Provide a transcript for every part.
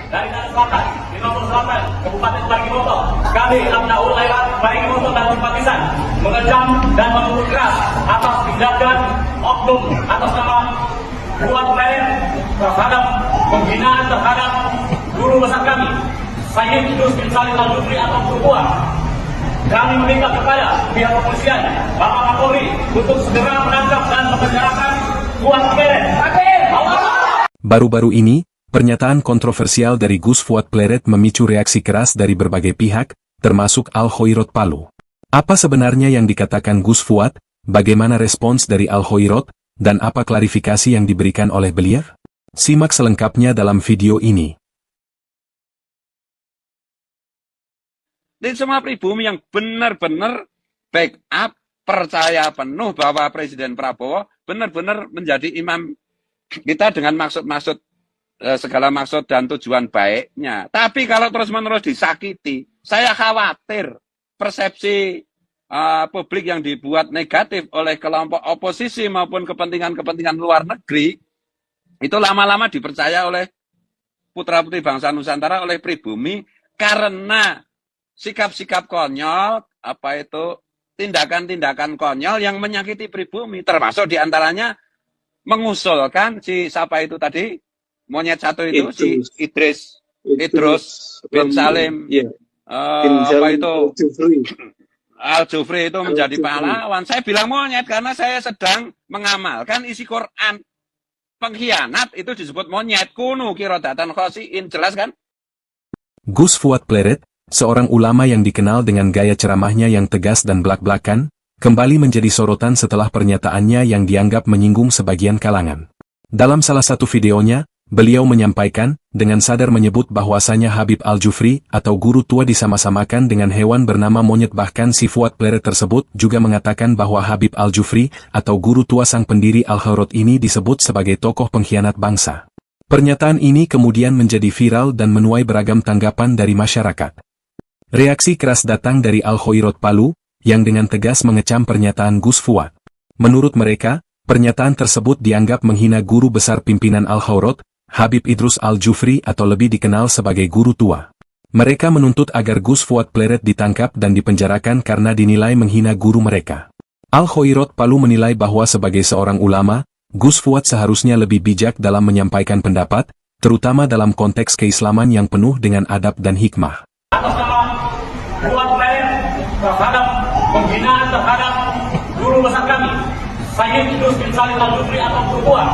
dari Tanah Selatan, di Lombok Selatan, Kabupaten Parigimoto. Kami Abnaul lewat Parigimoto dan simpatisan mengecam dan mengutuk keras atas tindakan oknum atas nama Fuad Pleret terhadap penghinaan terhadap guru besar kami, Sayyid Idrus bin Salim Al-Jufri atau Guru Fuad. Kami meminta kepada pihak kepolisian, Bapak Kapolri, untuk segera menangkap dan memenjarakan Fuad Pleret. Baru-baru ini, pernyataan kontroversial dari Gus Fuad Pleret memicu reaksi keras dari berbagai pihak, termasuk Al-Khoirot Palu. Apa sebenarnya yang dikatakan Gus Fuad, bagaimana respons dari Al-Khoirot, dan apa klarifikasi yang diberikan oleh beliau? Simak selengkapnya dalam video ini. Ini semua pribumi yang benar-benar backup, percaya penuh bahwa Presiden Prabowo benar-benar menjadi imam kita dengan maksud-maksud, segala maksud dan tujuan baiknya. Tapi kalau terus-menerus disakiti, saya khawatir persepsi publik yang dibuat negatif oleh kelompok oposisi maupun kepentingan-kepentingan luar negeri, itu lama-lama dipercaya oleh putra-putri bangsa Nusantara, oleh pribumi, karena sikap-sikap konyol, tindakan-tindakan konyol yang menyakiti pribumi, termasuk diantaranya mengusulkan si siapa itu tadi, monyet satu itu, si Idrus bin Salim, Al-Jufri itu menjadi pahlawan. Saya bilang monyet karena saya sedang mengamalkan isi Quran. Pengkhianat itu disebut monyet. Kunu kirodatan khosiin, jelas kan? Gus Fuad Pleret, seorang ulama yang dikenal dengan gaya ceramahnya yang tegas dan blak-blakan, kembali menjadi sorotan setelah pernyataannya yang dianggap menyinggung sebagian kalangan. Dalam salah satu videonya, beliau menyampaikan, dengan sadar menyebut bahwasanya Habib Al-Jufri atau guru tua disama-samakan dengan hewan bernama monyet. Bahkan si Fuad Pleret tersebut juga mengatakan bahwa Habib Al-Jufri atau guru tua sang pendiri Al-Khoirot ini disebut sebagai tokoh pengkhianat bangsa. Pernyataan ini kemudian menjadi viral dan menuai beragam tanggapan dari masyarakat. Reaksi keras datang dari Al-Khoirot Palu, yang dengan tegas mengecam pernyataan Gus Fuad. Menurut mereka, pernyataan tersebut dianggap menghina guru besar pimpinan Al-Khoirot, Habib Idrus Al-Jufri atau lebih dikenal sebagai guru tua. Mereka menuntut agar Gus Fuad Pleret ditangkap dan dipenjarakan karena dinilai menghina guru mereka. Al-Khoirot Palu menilai bahwa sebagai seorang ulama, Gus Fuad seharusnya lebih bijak dalam menyampaikan pendapat, terutama dalam konteks keislaman yang penuh dengan adab dan hikmah. Atas nama Fuad Pleret terhadap penghinaan terhadap guru besar kami, Sayyid Idrus bin Salim Al-Jufri atau Guru Fuad.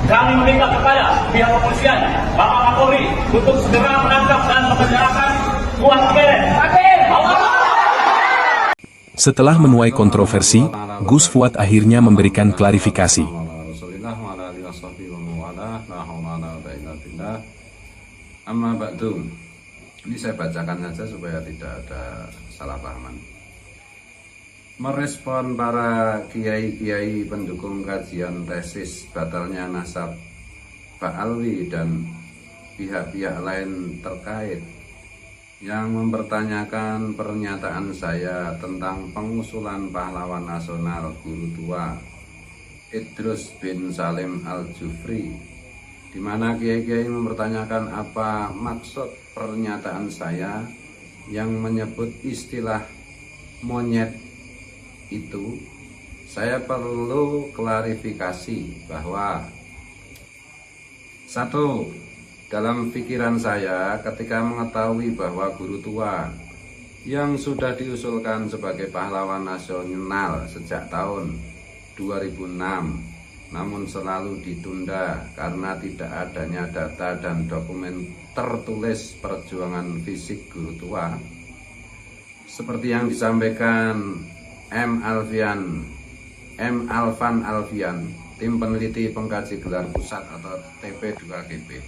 Kami meminta kepada pihak kepolisian, Bapak Kapolri, untuk segera menangkap dan memenjarakan Fuad Pleret. Setelah menuai kontroversi, Gus Fuad akhirnya memberikan klarifikasi. Amma ba'du. Ini saya bacakan saja supaya tidak ada salah pahaman. Merespon para kiai-kiai pendukung kajian tesis batalnya nasab Pak Alwi dan pihak-pihak lain terkait yang mempertanyakan pernyataan saya tentang pengusulan pahlawan nasional guru tua Idrus bin Salim Al-Jufri, di mana kiai-kiai mempertanyakan apa maksud pernyataan saya yang menyebut istilah monyet itu. Saya perlu klarifikasi bahwa satu, dalam pikiran saya ketika mengetahui bahwa guru tua yang sudah diusulkan sebagai pahlawan nasional sejak tahun 2006 namun selalu ditunda karena tidak adanya data dan dokumen tertulis perjuangan fisik guru tua, seperti yang disampaikan M. Alvan Alfian, tim peneliti pengkaji gelar pusat atau TP2GP.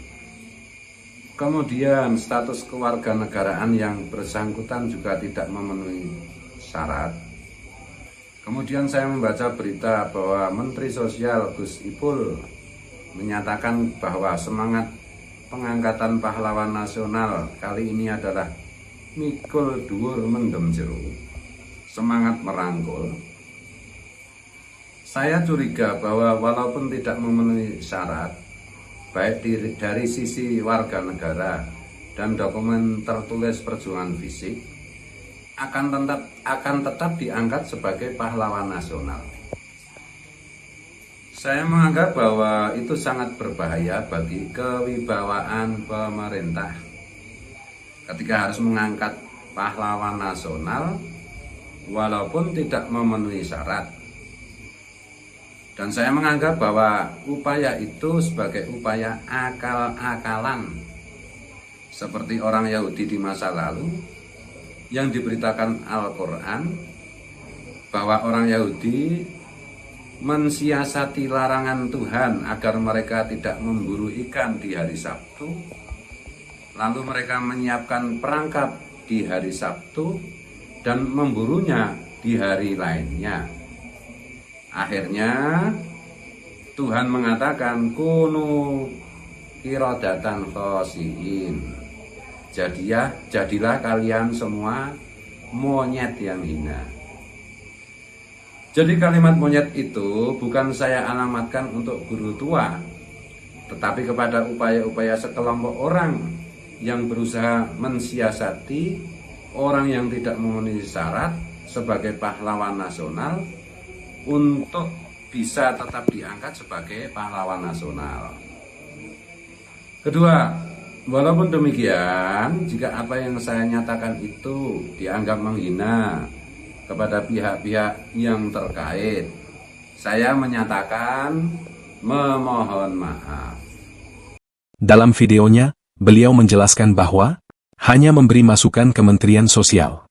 Kemudian status kewarganegaraan yang bersangkutan juga tidak memenuhi syarat. Kemudian saya membaca berita bahwa Menteri Sosial Gus Ipul menyatakan bahwa semangat pengangkatan pahlawan nasional kali ini adalah mikul dhuwur mendem jero, semangat merangkul. Saya curiga bahwa walaupun tidak memenuhi syarat, baik dari sisi warga negara dan dokumen tertulis perjuangan fisik, akan tetap diangkat sebagai pahlawan nasional. Saya menganggap bahwa itu sangat berbahaya bagi kewibawaan pemerintah ketika harus mengangkat pahlawan nasional walaupun tidak memenuhi syarat. Dan saya menganggap bahwa upaya itu sebagai upaya akal-akalan, seperti orang Yahudi di masa lalu yang diberitakan Al-Quran bahwa orang Yahudi mensiasati larangan Tuhan agar mereka tidak memburu ikan di hari Sabtu, lalu mereka menyiapkan perangkap di hari Sabtu dan memburunya di hari lainnya. Akhirnya Tuhan mengatakan kunu qiradatan khasiin. Jadilah kalian semua monyet yang hina. Jadi kalimat monyet itu bukan saya alamatkan untuk guru tua, tetapi kepada upaya-upaya sekelompok orang yang berusaha mensiasati orang yang tidak memenuhi syarat sebagai pahlawan nasional untuk bisa tetap diangkat sebagai pahlawan nasional. Kedua, walaupun demikian, jika apa yang saya nyatakan itu dianggap menghina kepada pihak-pihak yang terkait, saya menyatakan memohon maaf. Dalam videonya, beliau menjelaskan bahwa hanya memberi masukan Kementerian Sosial.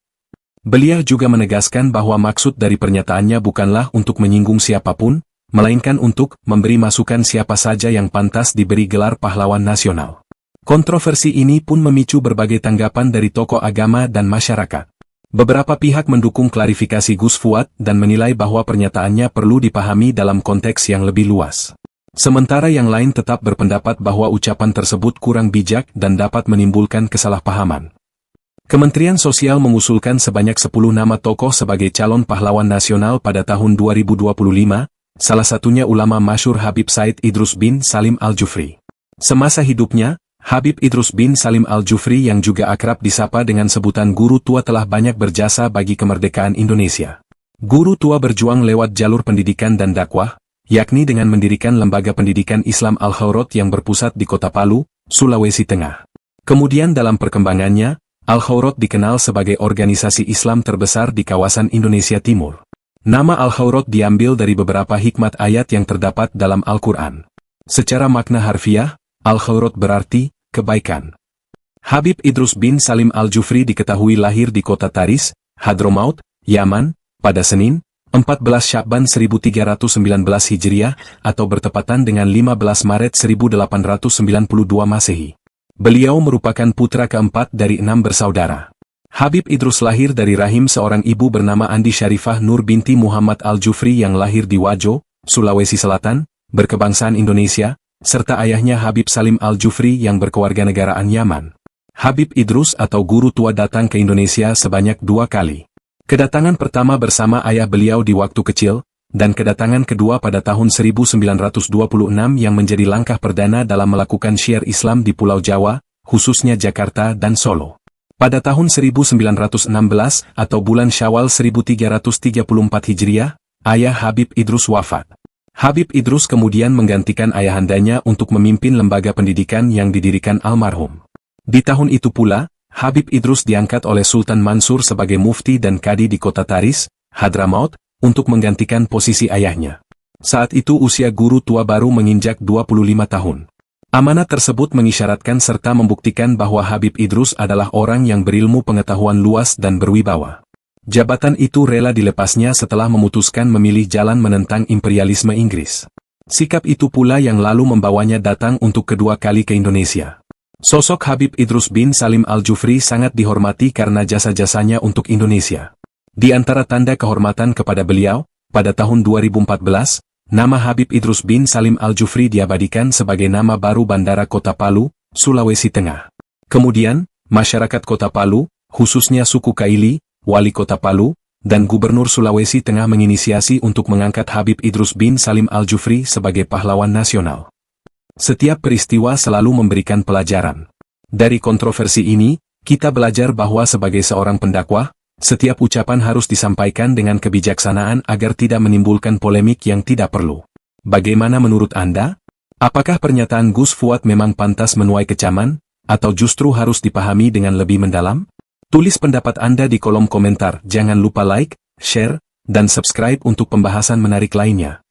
Beliau juga menegaskan bahwa maksud dari pernyataannya bukanlah untuk menyinggung siapapun, melainkan untuk memberi masukan siapa saja yang pantas diberi gelar pahlawan nasional. Kontroversi ini pun memicu berbagai tanggapan dari tokoh agama dan masyarakat. Beberapa pihak mendukung klarifikasi Gus Fuad dan menilai bahwa pernyataannya perlu dipahami dalam konteks yang lebih luas. Sementara yang lain tetap berpendapat bahwa ucapan tersebut kurang bijak dan dapat menimbulkan kesalahpahaman. Kementerian Sosial mengusulkan sebanyak 10 nama tokoh sebagai calon pahlawan nasional pada tahun 2025, salah satunya ulama masyhur Habib Said Idrus bin Salim Al-Jufri. Semasa hidupnya, Habib Idrus bin Salim Al-Jufri yang juga akrab disapa dengan sebutan guru tua telah banyak berjasa bagi kemerdekaan Indonesia. Guru tua berjuang lewat jalur pendidikan dan dakwah, yakni dengan mendirikan lembaga pendidikan Islam Al-Khawrot yang berpusat di Kota Palu, Sulawesi Tengah. Kemudian dalam perkembangannya, Al-Khawrot dikenal sebagai organisasi Islam terbesar di kawasan Indonesia Timur. Nama Al-Khawrot diambil dari beberapa hikmat ayat yang terdapat dalam Al-Quran. Secara makna harfiah, Al-Khawrot berarti kebaikan. Habib Idrus bin Salim Al-Jufri diketahui lahir di kota Taris, Hadramaut, Yaman, pada Senin, 14 Sya'ban 1319 Hijriah, atau bertepatan dengan 15 Maret 1892 Masehi. Beliau merupakan putra keempat dari 6 bersaudara. Habib Idrus lahir dari rahim seorang ibu bernama Andi Syarifah Nur binti Muhammad Al-Jufri yang lahir di Wajo, Sulawesi Selatan, berkebangsaan Indonesia, serta ayahnya Habib Salim Al-Jufri yang berkewarganegaraan Yaman. Habib Idrus atau guru tua datang ke Indonesia sebanyak 2 kali. Kedatangan pertama bersama ayah beliau di waktu kecil, dan kedatangan kedua pada tahun 1926 yang menjadi langkah perdana dalam melakukan syiar Islam di Pulau Jawa, khususnya Jakarta dan Solo. Pada tahun 1916 atau bulan Syawal 1334 Hijriah, ayah Habib Idrus wafat. Habib Idrus kemudian menggantikan ayahandanya untuk memimpin lembaga pendidikan yang didirikan almarhum. Di tahun itu pula, Habib Idrus diangkat oleh Sultan Mansur sebagai mufti dan kadi di kota Taris, Hadramaut, untuk menggantikan posisi ayahnya. Saat itu usia guru tua baru menginjak 25 tahun. Amanat tersebut mengisyaratkan serta membuktikan bahwa Habib Idrus adalah orang yang berilmu pengetahuan luas dan berwibawa. Jabatan itu rela dilepasnya setelah memutuskan memilih jalan menentang imperialisme Inggris. Sikap itu pula yang lalu membawanya datang untuk kedua kali ke Indonesia. Sosok Habib Idrus bin Salim Al-Jufri sangat dihormati karena jasa-jasanya untuk Indonesia. Di antara tanda kehormatan kepada beliau, pada tahun 2014, nama Habib Idrus bin Salim Al-Jufri diabadikan sebagai nama baru Bandara Kota Palu, Sulawesi Tengah. Kemudian, masyarakat Kota Palu, khususnya suku Kaili, Wali Kota Palu, dan Gubernur Sulawesi Tengah menginisiasi untuk mengangkat Habib Idrus bin Salim Al-Jufri sebagai pahlawan nasional. Setiap peristiwa selalu memberikan pelajaran. Dari kontroversi ini, kita belajar bahwa sebagai seorang pendakwah, setiap ucapan harus disampaikan dengan kebijaksanaan agar tidak menimbulkan polemik yang tidak perlu. Bagaimana menurut Anda? Apakah pernyataan Gus Fuad memang pantas menuai kecaman, atau justru harus dipahami dengan lebih mendalam? Tulis pendapat Anda di kolom komentar. Jangan lupa like, share, dan subscribe untuk pembahasan menarik lainnya.